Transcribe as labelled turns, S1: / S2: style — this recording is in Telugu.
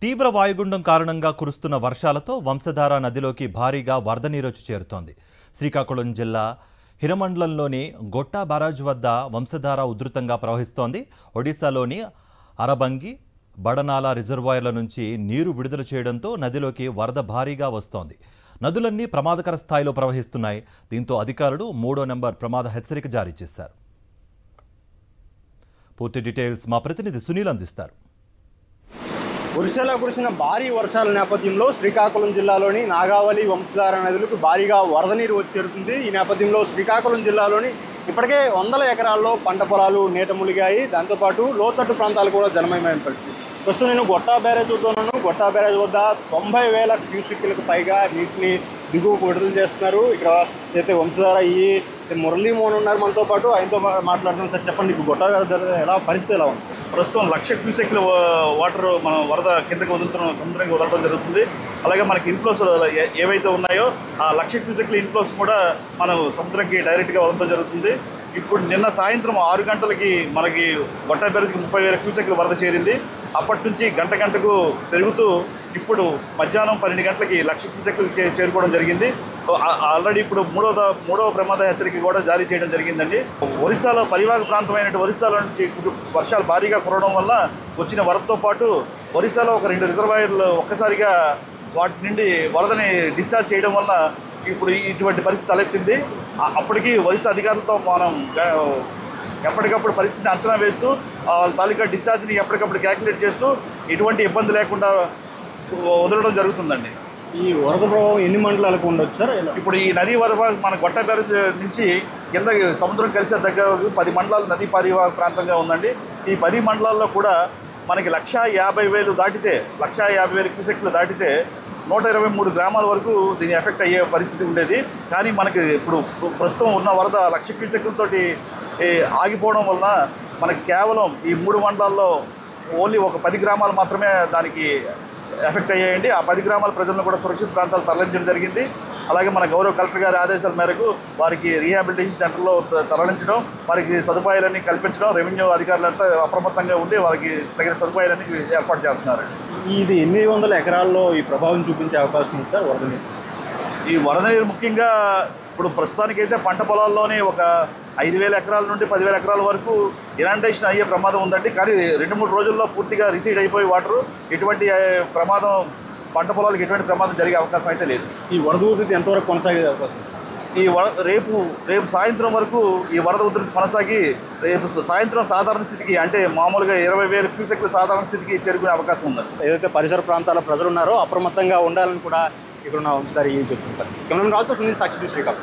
S1: తీవ్ర వాయుగుండం కారణంగా కురుస్తున్న వర్షాలతో వంశధార నదిలోకి భారీగా వరద నీరు వచ్చి చేరుతోంది. శ్రీకాకుళం జిల్లా హిరమండలంలోని గొట్టా బారాజ్ వద్ద వంశధార ఉధృతంగా ప్రవహిస్తోంది. ఒడిశాలోని అరబంగి, బడనాల రిజర్వాయర్ల నుంచి నీరు విడుదల చేయడంతో నదిలోకి వరద భారీగా వస్తోంది. నదులన్నీ ప్రమాదకర స్థాయిలో ప్రవహిస్తున్నాయి. దీంతో అధికారులు 3వ నెంబర్ ప్రమాద హెచ్చరిక జారీ చేశారు. పూర్తి డీటెయిల్స్ మా ప్రతినిధి సునీల్ అందిస్తారు.
S2: ఒరిస్సాలో కురిసిన భారీ వర్షాల నేపథ్యంలో శ్రీకాకుళం జిల్లాలోని నాగావళి, వంశధార నదులకు భారీగా వరద నీరు వచ్చేరుతుంది. ఈ నేపథ్యంలో శ్రీకాకుళం జిల్లాలోని ఇప్పటికే వందల ఎకరాల్లో పంట పొలాలు నీట మునిగాయి. దాంతోపాటు లోతట్టు ప్రాంతాలు కూడా జలమయమైన పరిస్థితి. ప్రస్తుతం నేను గొట్టా బ్యారేజ్ వద్దన్నాను. గొట్టా బ్యారేజ్ వద్ద 90,000 క్యూసెక్కులకు పైగా నీటిని దిగువకు విడుదల చేస్తున్నారు. ఇక్కడ అయితే వంశధార మురళీమోహన్ ఉన్నారు మనతో పాటు. ఆయనతో మాట్లాడుతున్నాం. సార్ చెప్పండి, ఇప్పుడు గొట్టా బ్యారేజ్ ఎలా పరిస్థితి ఎలా ఉంది?
S3: ప్రస్తుతం 1,00,000 క్యూసెక్ల వాటర్ మనం వరద కిందకి సముద్రంగా వదలడం జరుగుతుంది. అలాగే మనకి ఇన్ఫ్లోస్ ఏవైతే ఉన్నాయో ఆ 1,00,000 క్యూసెక్ల ఇన్ఫ్లోస్ కూడా మనం సముద్రంకి డైరెక్ట్గా వదలడం జరుగుతుంది. ఇప్పుడు నిన్న సాయంత్రం 6 గంటలకి మనకి గొట్టా బ్యారేజ్కి 30,000 క్యూసెక్ల వరద చేరింది. అప్పటి నుంచి గంటకు పెరుగుతూ ఇప్పుడు మధ్యాహ్నం 12 గంటలకి 1,00,000 క్యూసెక్లు చేరుకోవడం జరిగింది. ఆల్రెడీ ఇప్పుడు మూడవ ప్రమాద హెచ్చరిక కూడా జారీ చేయడం జరిగిందండి. ఒరిస్సాలో పరివాహక ప్రాంతమైన ఒరిస్సాలో నుంచి వర్షాలు భారీగా కురవడం వల్ల వచ్చిన వరదతో పాటు ఒరిస్సాలో ఒక 2 రిజర్వాయర్లు ఒక్కసారిగా వాటి నుండి వరదని డిశ్చార్జ్ చేయడం వల్ల ఇప్పుడు ఇటువంటి పరిస్థితి తలెత్తింది. అప్పటికి ఒరిస్సా అధికారులతో మనం ఎప్పటికప్పుడు పరిస్థితిని అంచనా వేస్తూ తాలూకా డిశ్చార్జ్ని ఎప్పటికప్పుడు క్యాల్కులేట్ చేస్తూ ఎటువంటి ఇబ్బంది లేకుండా వదలడం జరుగుతుందండి.
S2: ఈ వరద ప్రభావం ఎన్ని మండలాలకు ఉండొచ్చు సార్?
S3: ఇప్పుడు ఈ నదీ వరద మన గొట్టా బ్యారేజ్ నుంచి కింద సముద్రం కలిసే దగ్గర 10 మండలాలు నదీ పరివాహక ప్రాంతంగా ఉందండి. ఈ 10 మండలాల్లో కూడా మనకి 1,50,000 దాటితే 1,50,000 క్యూసెక్లు దాటితే 123 గ్రామాల వరకు దీని ఎఫెక్ట్ అయ్యే పరిస్థితి ఉండేది. కానీ మనకి ఇప్పుడు ప్రస్తుతం ఉన్న వరద 1,00,000 క్యూసెక్లతోటి ఆగిపోవడం వలన మనకి కేవలం ఈ 3 మండలాల్లో ఓన్లీ ఒక 10 గ్రామాలు మాత్రమే దానికి ఎఫెక్ట్ అయ్యాయండి. ఆ 10 గ్రామాల ప్రజలను కూడా సురక్షిత ప్రాంతాలు తరలించడం జరిగింది. అలాగే మన గౌరవ కలెక్టర్ గారి ఆదేశాల మేరకు వారికి రీహాబిలిటేషన్ సెంటర్లో తరలించడం, వారికి సదుపాయాలన్నీ కల్పించడం, రెవెన్యూ అధికారులంతా అప్రమత్తంగా ఉండి వారికి తగిన సదుపాయాలన్నీ ఏర్పాటు చేస్తున్నారు.
S2: ఇది ఎన్ని వందల ఎకరాల్లో ఈ ప్రభావం చూపించే అవకాశం ఉంది సార్ వరద నీరు?
S3: ఈ వరద నీరు ముఖ్యంగా ఇప్పుడు ప్రస్తుతానికైతే పంట పొలాల్లోనే ఒక 5,000 ఎకరాల నుండి 10,000 ఎకరాల వరకు ఇనాండేషన్ అయ్యే ప్రమాదం ఉందండి. కానీ 2-3 రోజుల్లో పూర్తిగా రిసీడ్ అయిపోయి వాటరు ఎటువంటి ప్రమాదం పంట పొలాలకు ఎటువంటి ప్రమాదం జరిగే అవకాశం అయితే లేదు.
S2: ఈ వరద ఉధృతి ఎంతవరకు కొనసాగే అవకాశం?
S3: ఈ రేపు సాయంత్రం వరకు ఈ వరద ఉధృతి కొనసాగి రేపు సాయంత్రం సాధారణ స్థితికి, అంటే మామూలుగా 20,000 క్యూసెక్లు సాధారణ స్థితికి చేరుకునే అవకాశం ఉందండి.
S2: ఏదైతే పరిసర ప్రాంతాల ప్రజలు ఉన్నారో అప్రమత్తంగా ఉండాలని కూడా ఇక్కడ ఉన్న వంశధార చెప్తుంటారు. కెమెరామెన్ రాజుతో సునీల్, సాక్షి న్యూస్, శ్రీకాకుళం.